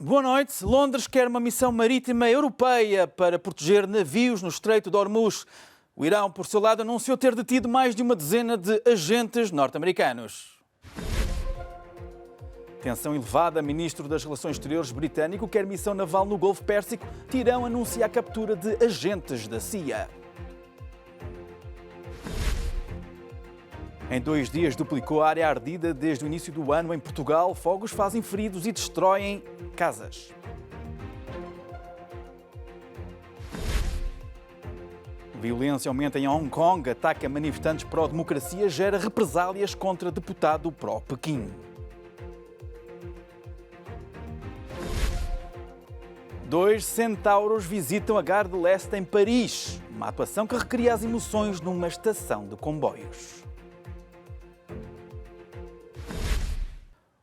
Boa noite. Londres quer uma missão marítima europeia para proteger navios no Estreito de Hormuz. O Irão, por seu lado, anunciou ter detido mais de uma dezena de agentes norte-americanos. Tensão elevada. Ministro das Relações Exteriores britânico quer missão naval no Golfo Pérsico. Irão anuncia a captura de agentes da CIA. Em 2 dias duplicou a área ardida desde o início do ano em Portugal. Fogos fazem feridos e destroem casas. Violência aumenta em Hong Kong. Ataque a manifestantes pró-democracia gera represálias contra deputado pró-Pequim. Dois centauros visitam a Gare de l'Est em Paris. Uma atuação que recria as emoções numa estação de comboios.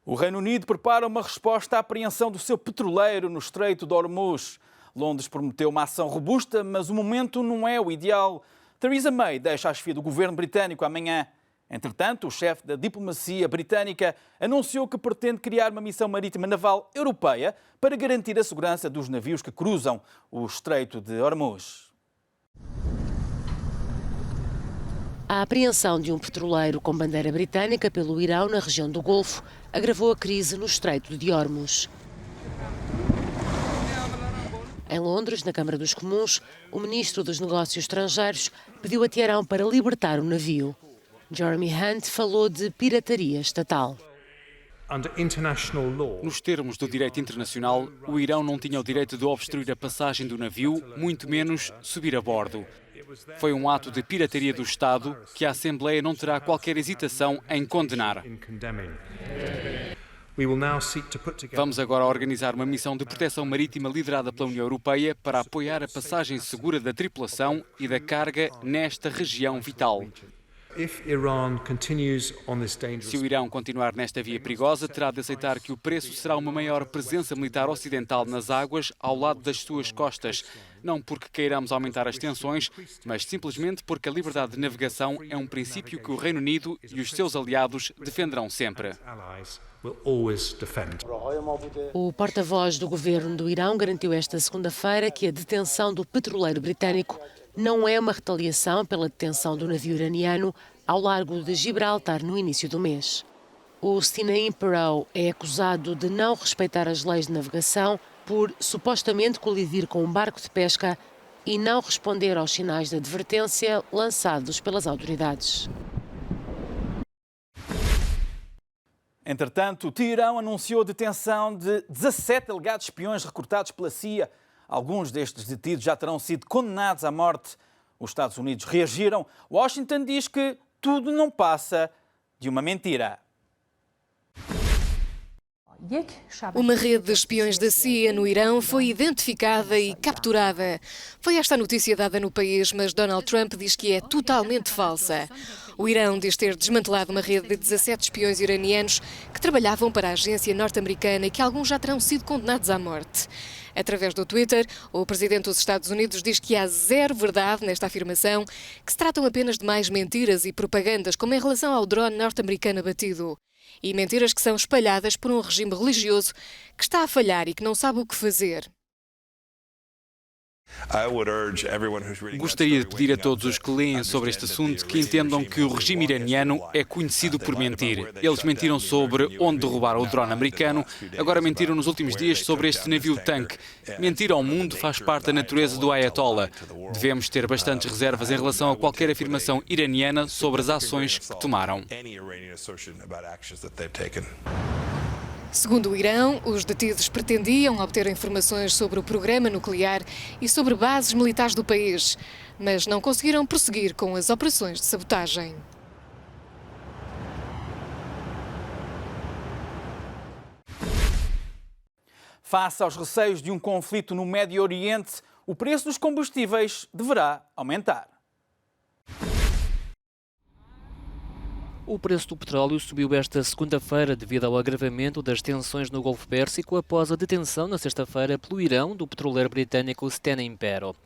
O Reino Unido prepara uma resposta à apreensão do seu petroleiro no Estreito de Hormuz. Londres prometeu uma ação robusta, mas o momento não é o ideal. Theresa May deixa a chefia do governo britânico amanhã. Entretanto, o chefe da diplomacia britânica anunciou que pretende criar uma missão marítima naval europeia para garantir a segurança dos navios que cruzam o Estreito de Hormuz. A apreensão de um petroleiro com bandeira britânica pelo Irão na região do Golfo agravou a crise no Estreito de Hormuz. Em Londres, na Câmara dos Comuns, o ministro dos Negócios Estrangeiros pediu a Teherão para libertar o navio. Jeremy Hunt falou de pirataria estatal. Nos termos do direito internacional, o Irão não tinha o direito de obstruir a passagem do navio, muito menos subir a bordo. Foi um ato de pirataria do Estado que a Assembleia não terá qualquer hesitação em condenar. Vamos agora organizar uma missão de proteção marítima liderada pela União Europeia para apoiar a passagem segura da tripulação e da carga nesta região vital. Se o Irão continuar nesta via perigosa, terá de aceitar que o preço será uma maior presença militar ocidental nas águas ao lado das suas costas. Não porque queiramos aumentar as tensões, mas simplesmente porque a liberdade de navegação é um princípio que o Reino Unido e os seus aliados defenderão sempre. O porta-voz do governo do Irão garantiu esta segunda-feira que a detenção do petroleiro britânico não é uma retaliação pela detenção do navio iraniano ao largo de Gibraltar no início do mês. O Stena Impero é acusado de não respeitar as leis de navegação por supostamente colidir com um barco de pesca e não responder aos sinais de advertência lançados pelas autoridades. Entretanto, o Teherão anunciou a detenção de 17 alegados espiões recrutados pela CIA. Alguns destes detidos já terão sido condenados à morte. Os Estados Unidos reagiram. Washington diz que tudo não passa de uma mentira. Uma rede de espiões da CIA no Irão foi identificada e capturada. Foi esta a notícia dada no país, mas Donald Trump diz que é totalmente falsa. O Irão diz ter desmantelado uma rede de 17 espiões iranianos que trabalhavam para a agência norte-americana e que alguns já terão sido condenados à morte. Através do Twitter, o presidente dos Estados Unidos diz que há zero verdade nesta afirmação, que se tratam apenas de mais mentiras e propagandas, como em relação ao drone norte-americano abatido. E mentiras que são espalhadas por um regime religioso que está a falhar e que não sabe o que fazer. Gostaria de pedir a todos os que leem sobre este assunto que entendam que o regime iraniano é conhecido por mentir. Eles mentiram sobre onde derrubaram o drone americano, agora mentiram nos últimos dias sobre este navio-tanque. Mentir ao mundo faz parte da natureza do Ayatollah. Devemos ter bastantes reservas em relação a qualquer afirmação iraniana sobre as ações que tomaram. Segundo o Irão, os detidos pretendiam obter informações sobre o programa nuclear e sobre bases militares do país, mas não conseguiram prosseguir com as operações de sabotagem. Face aos receios de um conflito no Médio Oriente, o preço dos combustíveis deverá aumentar. O preço do petróleo subiu esta segunda-feira devido ao agravamento das tensões no Golfo Pérsico após a detenção na sexta-feira pelo Irão do petroleiro britânico Stena Impero.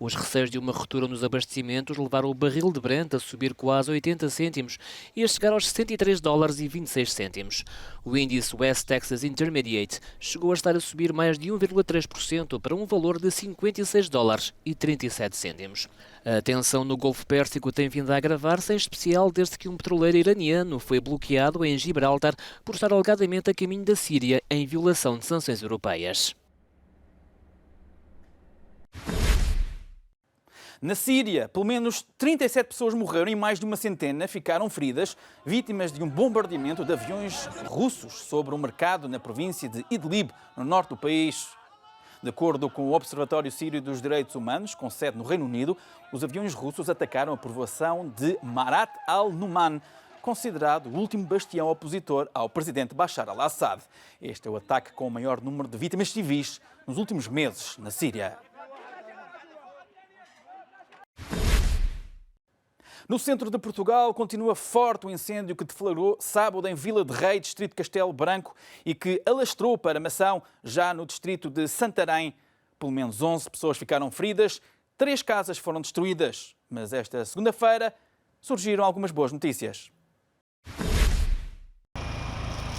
Os receios de uma ruptura nos abastecimentos levaram o barril de Brent a subir quase 80 cêntimos e a chegar aos $103,26. O índice West Texas Intermediate chegou a estar a subir mais de 1,3% para um valor de $56,37. A tensão no Golfo Pérsico tem vindo a agravar-se, em especial desde que um petroleiro iraniano foi bloqueado em Gibraltar por estar alegadamente a caminho da Síria em violação de sanções europeias. Na Síria, pelo menos 37 pessoas morreram e mais de uma centena ficaram feridas, vítimas de um bombardeamento de aviões russos sobre um mercado na província de Idlib, no norte do país. De acordo com o Observatório Sírio dos Direitos Humanos, com sede no Reino Unido, os aviões russos atacaram a povoação de Marat al-Numan, considerado o último bastião opositor ao presidente Bashar al-Assad. Este é o ataque com o maior número de vítimas civis nos últimos meses na Síria. No centro de Portugal continua forte o incêndio que deflagrou sábado em Vila de Rei, distrito de Castelo Branco, e que alastrou para Mação, já no distrito de Santarém. Pelo menos 11 pessoas ficaram feridas, 3 casas foram destruídas. Mas esta segunda-feira surgiram algumas boas notícias.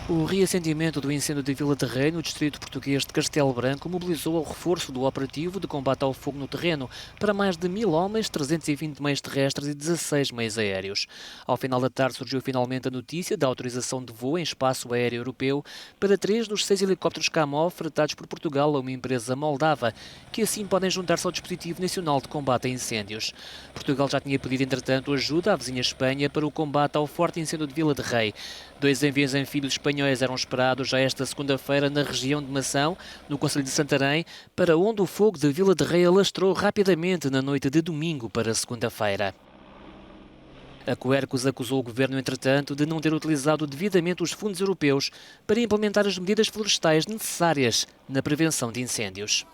O reassentimento do incêndio de Vila de Rei, no distrito português de Castelo Branco, mobilizou o reforço do operativo de combate ao fogo no terreno para mais de 1.000 homens, 320 meios terrestres e 16 meios aéreos. Ao final da tarde surgiu finalmente a notícia da autorização de voo em espaço aéreo europeu para 3 dos 6 helicópteros Kamov fretados por Portugal a uma empresa moldava, que assim podem juntar-se ao dispositivo nacional de combate a incêndios. Portugal já tinha pedido, entretanto, ajuda à vizinha Espanha para o combate ao forte incêndio de Vila de Rei. 2 envios anfíbios espanhóis eram esperados já esta segunda-feira na região de Mação, no concelho de Santarém, para onde o fogo de Vila de Rei alastrou rapidamente na noite de domingo para segunda-feira. A Quercus acusou o governo, entretanto, de não ter utilizado devidamente os fundos europeus para implementar as medidas florestais necessárias na prevenção de incêndios.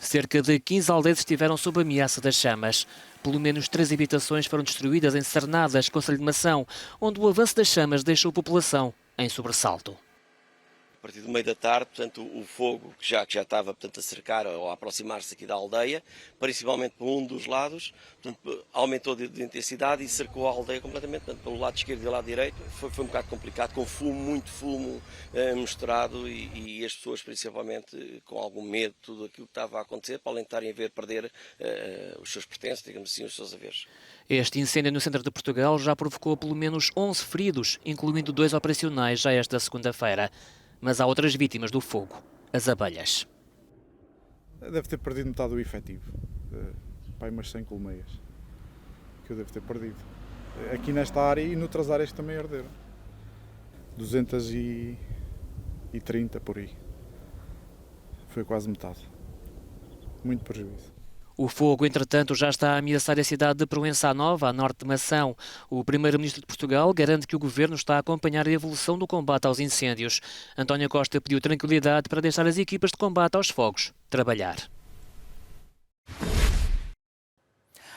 Cerca de 15 aldeias estiveram sob ameaça das chamas. Pelo menos 3 habitações foram destruídas em Sarnadas, concelho de Mação, onde o avanço das chamas deixou a população em sobressalto. A partir do meio da tarde, portanto, o fogo que já estava, portanto, a cercar ou a aproximar-se aqui da aldeia, principalmente por um dos lados, portanto, aumentou de intensidade e cercou a aldeia completamente, portanto, pelo lado esquerdo e do lado direito. Foi um bocado complicado, com fumo, muito fumo misturado e as pessoas, principalmente, com algum medo de tudo aquilo que estava a acontecer, para além de estarem a ver perder os seus pertences, digamos assim, os seus haveres. Este incêndio no centro de Portugal já provocou pelo menos 11 feridos, incluindo 2 operacionais já esta segunda-feira. Mas há outras vítimas do fogo, as abelhas. Deve ter perdido metade do efetivo, pai, umas 100 colmeias, que eu devo ter perdido. Aqui nesta área e noutras áreas que também arderam. 230 por aí. Foi quase metade. Muito prejuízo. O fogo, entretanto, já está a ameaçar a cidade de Proença Nova, a norte de Mação. O primeiro-ministro de Portugal garante que o governo está a acompanhar a evolução do combate aos incêndios. António Costa pediu tranquilidade para deixar as equipas de combate aos fogos trabalhar.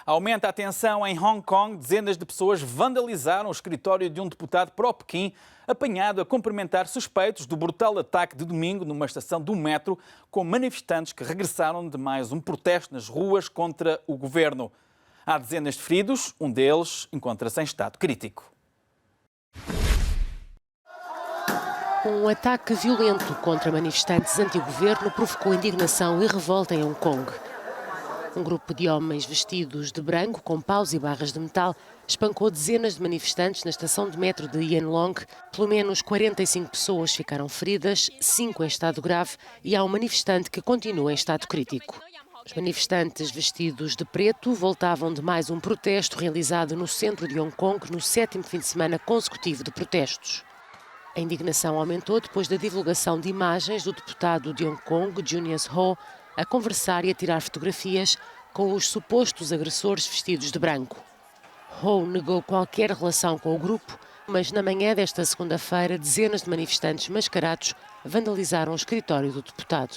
Aumenta a tensão em Hong Kong. Dezenas de pessoas vandalizaram o escritório de um deputado pró-Pequim, apanhado a cumprimentar suspeitos do brutal ataque de domingo numa estação do metro, com manifestantes que regressaram de mais um protesto nas ruas contra o governo. Há dezenas de feridos, um deles encontra-se em estado crítico. Um ataque violento contra manifestantes anti-governo provocou indignação e revolta em Hong Kong. Um grupo de homens vestidos de branco, com paus e barras de metal, espancou dezenas de manifestantes na estação de metro de Yan Long. Pelo menos 45 pessoas ficaram feridas, 5 em estado grave e há um manifestante que continua em estado crítico. Os manifestantes vestidos de preto voltavam de mais um protesto realizado no centro de Hong Kong no 7º fim de semana consecutivo de protestos. A indignação aumentou depois da divulgação de imagens do deputado de Hong Kong, Junius Ho, a conversar e a tirar fotografias com os supostos agressores vestidos de branco. Ho negou qualquer relação com o grupo, mas na manhã desta segunda-feira, dezenas de manifestantes mascarados vandalizaram o escritório do deputado.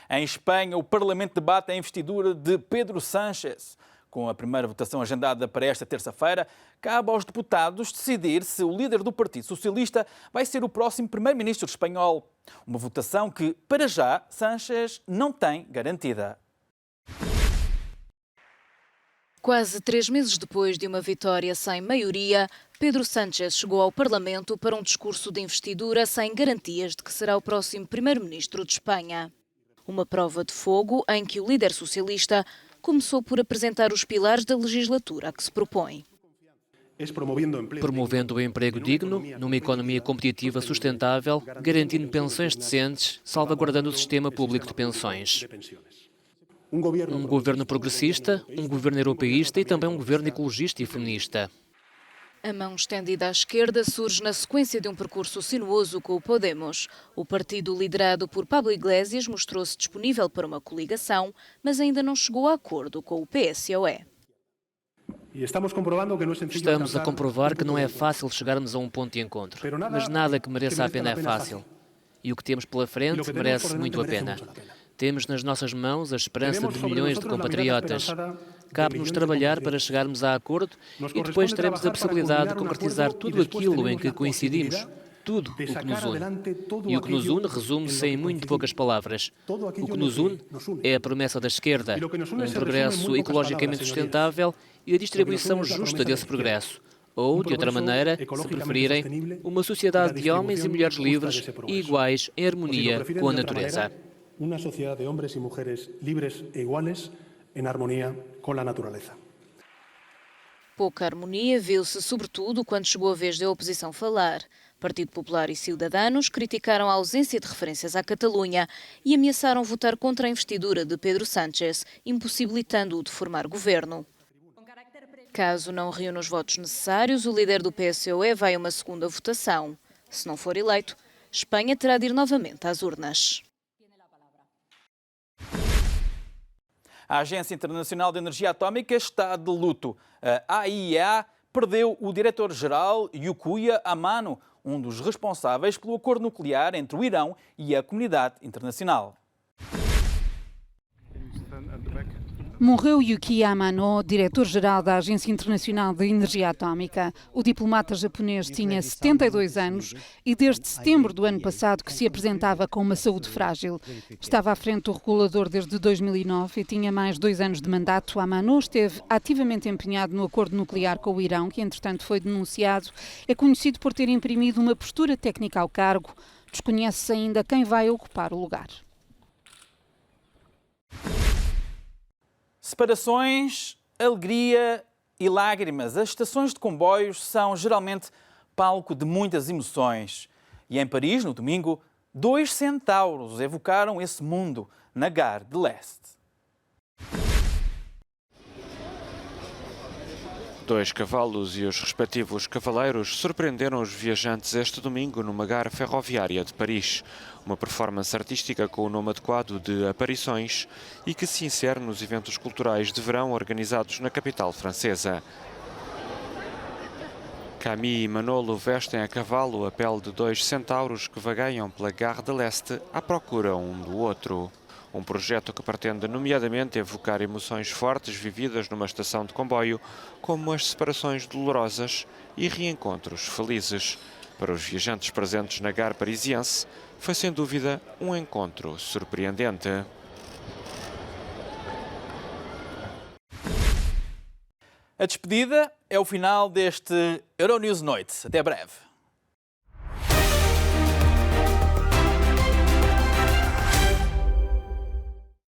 Em Espanha, o Parlamento debate a investidura de Pedro Sánchez. Com a primeira votação agendada para esta terça-feira, cabe aos deputados decidir se o líder do Partido Socialista vai ser o próximo primeiro-ministro espanhol. Uma votação que, para já, Sánchez não tem garantida. Quase 3 meses depois de uma vitória sem maioria, Pedro Sánchez chegou ao Parlamento para um discurso de investidura sem garantias de que será o próximo primeiro-ministro de Espanha. Uma prova de fogo em que o líder socialista começou por apresentar os pilares da legislatura a que se propõe. Promovendo o emprego digno, numa economia competitiva sustentável, garantindo pensões decentes, salvaguardando o sistema público de pensões. Um governo progressista, um governo europeísta e também um governo ecologista e feminista. A mão estendida à esquerda surge na sequência de um percurso sinuoso com o Podemos. O partido liderado por Pablo Iglesias mostrou-se disponível para uma coligação, mas ainda não chegou a acordo com o PSOE. Estamos a comprovar que não é fácil chegarmos a um ponto de encontro, mas nada que mereça a pena é fácil. E o que temos pela frente merece muito a pena. Temos nas nossas mãos a esperança de milhões de compatriotas. Cabe-nos trabalhar para chegarmos a acordo e depois teremos a possibilidade de concretizar tudo aquilo em que coincidimos, tudo o que nos une. E o que nos une resume-se em muito poucas palavras. O que nos une é a promessa da esquerda, um progresso ecologicamente sustentável e a distribuição justa desse progresso. Ou, de outra maneira, se preferirem, uma sociedade de homens e mulheres livres e iguais em harmonia com a natureza. Uma sociedade de homens e mulheres livres e iguais em harmonia com a natureza. Pouca harmonia viu-se sobretudo quando chegou a vez da oposição falar. Partido Popular e Ciudadanos criticaram a ausência de referências à Catalunha e ameaçaram votar contra a investidura de Pedro Sánchez, impossibilitando-o de formar governo. Caso não reúna os votos necessários, o líder do PSOE vai a uma segunda votação. Se não for eleito, Espanha terá de ir novamente às urnas. A Agência Internacional de Energia Atómica está de luto. A AIEA perdeu o diretor-geral Yukiya Amano, um dos responsáveis pelo acordo nuclear entre o Irão e a comunidade internacional. Morreu Yukiya Amano, diretor-geral da Agência Internacional de Energia Atómica. O diplomata japonês tinha 72 anos e desde setembro do ano passado que se apresentava com uma saúde frágil. Estava à frente do regulador desde 2009 e tinha mais 2 anos de mandato. Amano esteve ativamente empenhado no acordo nuclear com o Irão, que entretanto foi denunciado. É conhecido por ter imprimido uma postura técnica ao cargo. Desconhece-se ainda quem vai ocupar o lugar. Separações, alegria e lágrimas. As estações de comboios são geralmente palco de muitas emoções. E em Paris, no domingo, 2 centauros evocaram esse mundo na Gare de l'Est. 2 cavalos e os respectivos cavaleiros surpreenderam os viajantes este domingo numa gare ferroviária de Paris. Uma performance artística com o nome adequado de Aparições e que se insere nos eventos culturais de verão organizados na capital francesa. Camille e Manolo vestem a cavalo a pele de 2 centauros que vagueiam pela Gare de l'Est à procura um do outro. Um projeto que pretende, nomeadamente, evocar emoções fortes vividas numa estação de comboio, como as separações dolorosas e reencontros felizes. Para os viajantes presentes na gare parisiense, foi sem dúvida um encontro surpreendente. A despedida é o final deste Euronews Noite. Até breve.